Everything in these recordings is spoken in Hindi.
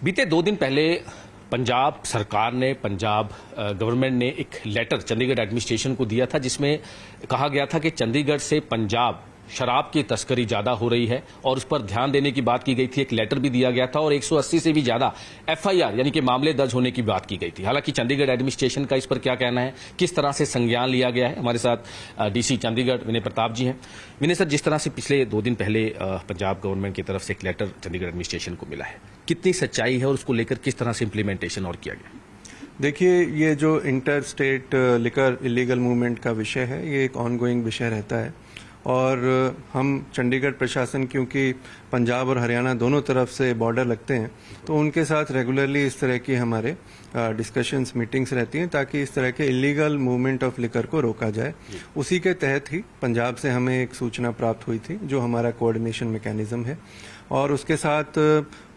बीते 2 दिन पहले पंजाब सरकार ने पंजाब गवर्नमेंट ने एक लेटर चंडीगढ़ एडमिनिस्ट्रेशन को दिया था जिसमें कहा गया था कि चंडीगढ़ से पंजाब शराब की तस्करी ज्यादा हो रही है और उस पर ध्यान देने की बात की गई थी। एक लेटर भी दिया गया था और 180 से भी ज्यादा एफआईआर यानी कि मामले दर्ज होने की बात की गई थी। हालांकि चंडीगढ़ एडमिनिस्ट्रेशन का इस पर क्या कहना है, किस तरह से संज्ञान लिया गया है, हमारे साथ डीसी चंडीगढ़ विनय प्रताप जी हैं। विनय सर, जिस तरह से पिछले 2 दिन पहले पंजाब गवर्नमेंट की तरफ से एक लेटर चंडीगढ़ एडमिनिस्ट्रेशन को मिला है, कितनी सच्चाई है और उसको लेकर किस तरह से इम्प्लीमेंटेशन और किया गया? देखिए, ये जो inter state liquor illegal movement का विषय है, ये एक ऑनगोइंग विषय रहता है और हम चंडीगढ़ प्रशासन, क्योंकि पंजाब और हरियाणा दोनों तरफ से बॉर्डर लगते हैं, तो उनके साथ रेगुलरली इस तरह की हमारे डिस्कशंस, मीटिंग्स रहती हैं ताकि इस तरह के इलीगल मूवमेंट ऑफ लिकर को रोका जाए। उसी के तहत ही पंजाब से हमें एक सूचना प्राप्त हुई थी, जो हमारा कोऑर्डिनेशन मैकेनिज्म है, और उसके साथ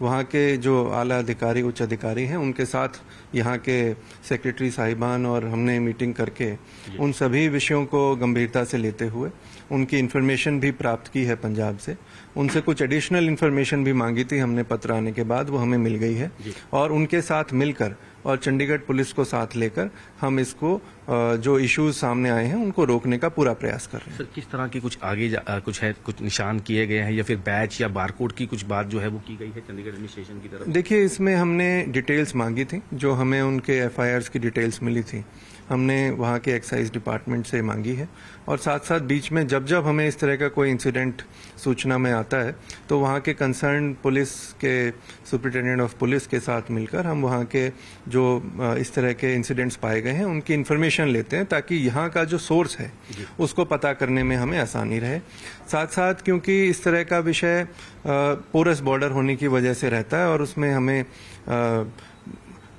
वहाँ के जो आला अधिकारी, उच्च अधिकारी हैं, उनके साथ यहाँ के सेक्रेटरी साहिबान और हमने मीटिंग करके उन सभी विषयों को गंभीरता से लेते हुए उनकी इन्फॉर्मेशन भी प्राप्त की है पंजाब से। उनसे कुछ एडिशनल इन्फॉर्मेशन भी मांगी थी हमने पत्र आने के बाद, वो हमें मिल गई है और उनके साथ मिलकर और चंडीगढ़ पुलिस को साथ लेकर हम इसको जो इश्यूज सामने आए हैं उनको रोकने का पूरा प्रयास कर रहे हैं। सर, किस तरह की कुछ आगे कुछ है, कुछ निशान किए गए हैं या फिर बैच या बारकोड की कुछ बात जो है वो की गई है चंडीगढ़ एडमिनिस्ट्रेशन की तरफ? देखिए, इसमें हमने डिटेल्स मांगी थी, जो हमें उनके एफआईआर्स की डिटेल्स मिली थी, हमने वहाँ के एक्साइज डिपार्टमेंट से मांगी है और साथ साथ बीच में जब जब हमें इस तरह का कोई इंसिडेंट सूचना में आता है तो वहाँ के कंसर्न पुलिस के सुपरिटेंडेंट ऑफ पुलिस के साथ मिलकर हम वहाँ के जो इस तरह के इंसिडेंट्स पाए गए हैं उनकी इन्फॉर्मेशन लेते हैं ताकि यहाँ का जो सोर्स है उसको पता करने में हमें आसानी रहे। साथ साथ क्योंकि इस तरह का विषय पोरस बॉर्डर होने की वजह से रहता है और उसमें हमें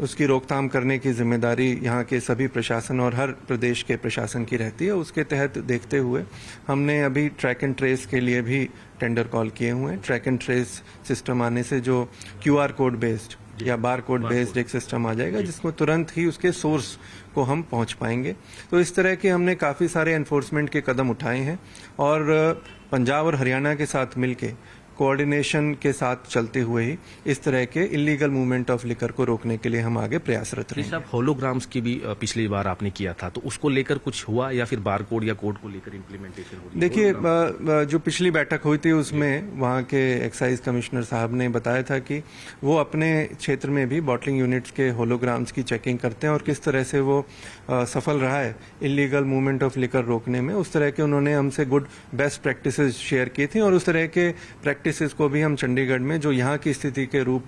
उसकी रोकथाम करने की जिम्मेदारी यहाँ के सभी प्रशासन और हर प्रदेश के प्रशासन की रहती है। उसके तहत देखते हुए हमने अभी ट्रैक एंड ट्रेस के लिए भी टेंडर कॉल किए हुए हैं। ट्रैक एंड ट्रेस सिस्टम आने से जो क्यूआर कोड बेस्ड या बार कोड बेस्ड एक सिस्टम आ जाएगा जिसको तुरंत ही उसके सोर्स को हम पहुंच पाएंगे। तो इस तरह के हमने काफी सारे एनफोर्समेंट के कदम उठाए हैं और पंजाब और हरियाणा के साथ मिलके कोऑर्डिनेशन के साथ चलते हुए ही इस तरह के इलीगल मूवमेंट ऑफ लिकर को रोकने के लिए हम आगे प्रयासरत रहे। साहब, होलोग्राम्स की भी पिछली बार आपने किया था, तो उसको लेकर कुछ हुआ या फिर बारकोड या कोड को लेकर इम्प्लीमेंटेशन हो रही है? देखिए, जो पिछली बैठक हुई थी उसमें वहाँ के एक्साइज कमिश्नर साहब ने बताया था कि वो अपने क्षेत्र में भी बॉटलिंग यूनिट्स के होलोग्राम्स की चेकिंग करते हैं और किस तरह से वो सफल रहा है इलीगल मूवमेंट ऑफ लिकर रोकने में। उस तरह के उन्होंने हमसे गुड बेस्ट प्रैक्टिसेस शेयर की थी और उस तरह के प्रैक्टिसेस को भी हम चंडीगढ़ में जो यहाँ की स्थिति के रूप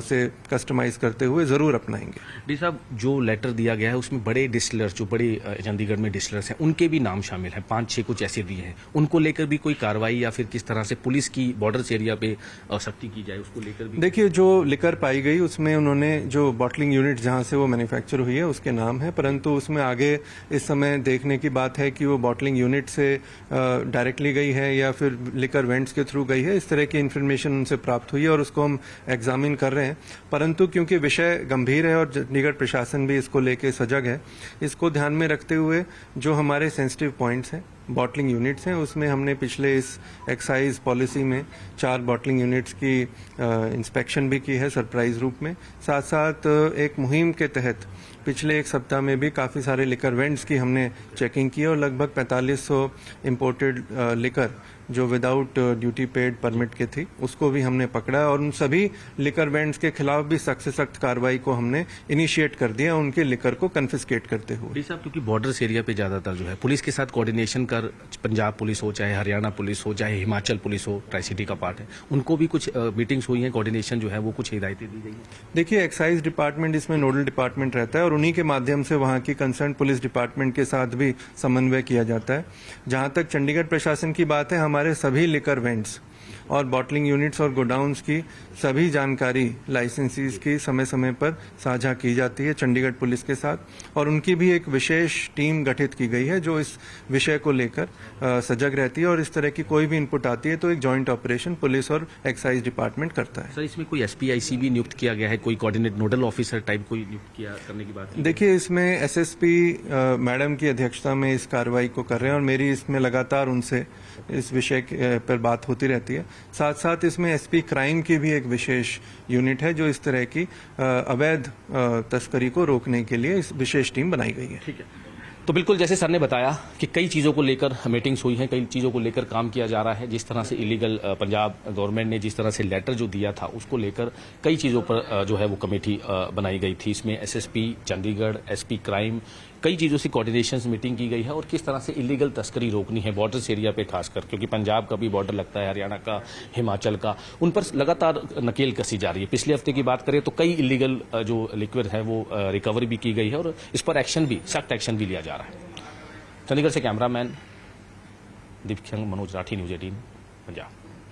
से कस्टमाइज करते हुए जरूर अपनाएंगे। डी साहब, जो लेटर दिया गया है उसमें बड़े डिस्टिलर्स, जो बड़े चंडीगढ़ में डिस्टिलर्स हैं, उनके भी नाम शामिल हैं, 5-6 कुछ ऐसे दिए हैं। उनको लेकर भी कोई कार्रवाई या फिर किस तरह से पुलिस की बॉर्डर एरिया पे सख्ती की जाए, उसको लेकर भी? देखिए, जो लिकर पाई गई उसमें उन्होंने जो बॉटलिंग यूनिट जहाँ से वो मैन्युफैक्चर हुई है उसके नाम है, परंतु उसमें आगे इस समय देखने की बात है कि वो बॉटलिंग यूनिट से डायरेक्टली गई है या फिर लिकर वेंट्स के थ्रू गई है। इस तरह की इन्फॉर्मेशन उनसे प्राप्त हुई है और उसको हम एग्जामिन कर रहे हैं। परंतु क्योंकि विषय गंभीर है और चंडीगढ़ प्रशासन भी इसको लेके सजग है, इसको ध्यान में रखते हुए जो हमारे सेंसिटिव पॉइंट्स हैं, बॉटलिंग यूनिट्स हैं, उसमें हमने पिछले इस एक्साइज पॉलिसी में 4 बॉटलिंग यूनिट्स की इंस्पेक्शन भी की है सरप्राइज रूप में। साथ साथ एक मुहिम के तहत पिछले 1 सप्ताह में भी काफ़ी सारे लिकर वेंट्स की हमने चेकिंग की और लगभग 4500 इम्पोर्टेड लिकर जो विदाउट ड्यूटी पेड परमिट के थी उसको भी हमने पकड़ा और उन सभी लिकर वेंट्स के खिलाफ भी सख्त से सख्त कार्रवाई को हमने इनिशिएट कर दिया, उनके लिकर को कन्फिस्केट करते हुए। साहब, क्योंकि बॉर्डर एरिया पे ज्यादातर जो है पुलिस के साथ कोऑर्डिनेशन कर, पंजाब पुलिस हो, चाहे हरियाणा पुलिस हो, चाहे हिमाचल पुलिस हो, ट्राई सिटी का पार्ट है, उनको भी कुछ मीटिंग्स हुई हैं, कोऑर्डिनेशन जो है वो कुछ हिदायतें दी गई हैं? देखिए, एक्साइज डिपार्टमेंट इसमें नोडल डिपार्टमेंट रहता है और उन्हीं के माध्यम से वहाँ की कंसर्न पुलिस डिपार्टमेंट के साथ भी समन्वय किया जाता है। जहाँ तक चंडीगढ़ प्रशासन की बात है, हमारे सभी लिकर वेंट्स और बॉटलिंग यूनिट्स और गोडाउन्स की सभी जानकारी लाइसेंसीज की समय समय पर साझा की जाती है चंडीगढ़ पुलिस के साथ और उनकी भी एक विशेष टीम गठित की गई है जो इस विषय को लेकर सजग रहती है और इस तरह की कोई भी इनपुट आती है तो एक जॉइंट ऑपरेशन पुलिस और एक्साइज डिपार्टमेंट करता है। सर, इसमें कोई एसपीआईसी भी नियुक्त किया गया है, कोई कोऑर्डिनेट नोडल ऑफिसर टाइप कोई नियुक्त किया करने की बात है? देखिए, इसमें एसएसपी मैडम की अध्यक्षता में इस कार्रवाई को कर रहे हैं और मेरी इसमें लगातार उनसे इस विषय पर बात होती रहती है। साथ साथ इसमें एसपी क्राइम की भी एक विशेष यूनिट है जो इस तरह की अवैध तस्करी को रोकने के लिए इस विशेष टीम बनाई गई है। ठीक है, तो बिल्कुल जैसे सर ने बताया कि कई चीज़ों को लेकर मीटिंग्स हुई हैं, कई चीज़ों को लेकर काम किया जा रहा है। जिस तरह से इलीगल पंजाब गवर्नमेंट ने जिस तरह से लेटर जो दिया था उसको लेकर कई चीज़ों पर जो है वो कमेटी बनाई गई थी। इसमें एसएसपी चंडीगढ़, एसपी क्राइम, कई चीज़ों से कोऑर्डिनेशन मीटिंग की गई है और किस तरह से इलीगल तस्करी रोकनी है बॉर्डर्स एरिया पे खासकर, क्योंकि पंजाब का भी बॉर्डर लगता है, हरियाणा का, हिमाचल का, उन पर लगातार नकेल कसी जा रही है। पिछले हफ्ते की बात करें तो कई इलीगल जो लिक्विड है वो रिकवरी भी की गई है और इस पर एक्शन भी, सख्त एक्शन भी लिया जा रहा है। चंडीगढ़ से कैमरामैन दीपक संग, मनोज राठी, न्यूज़ 18 पंजाब।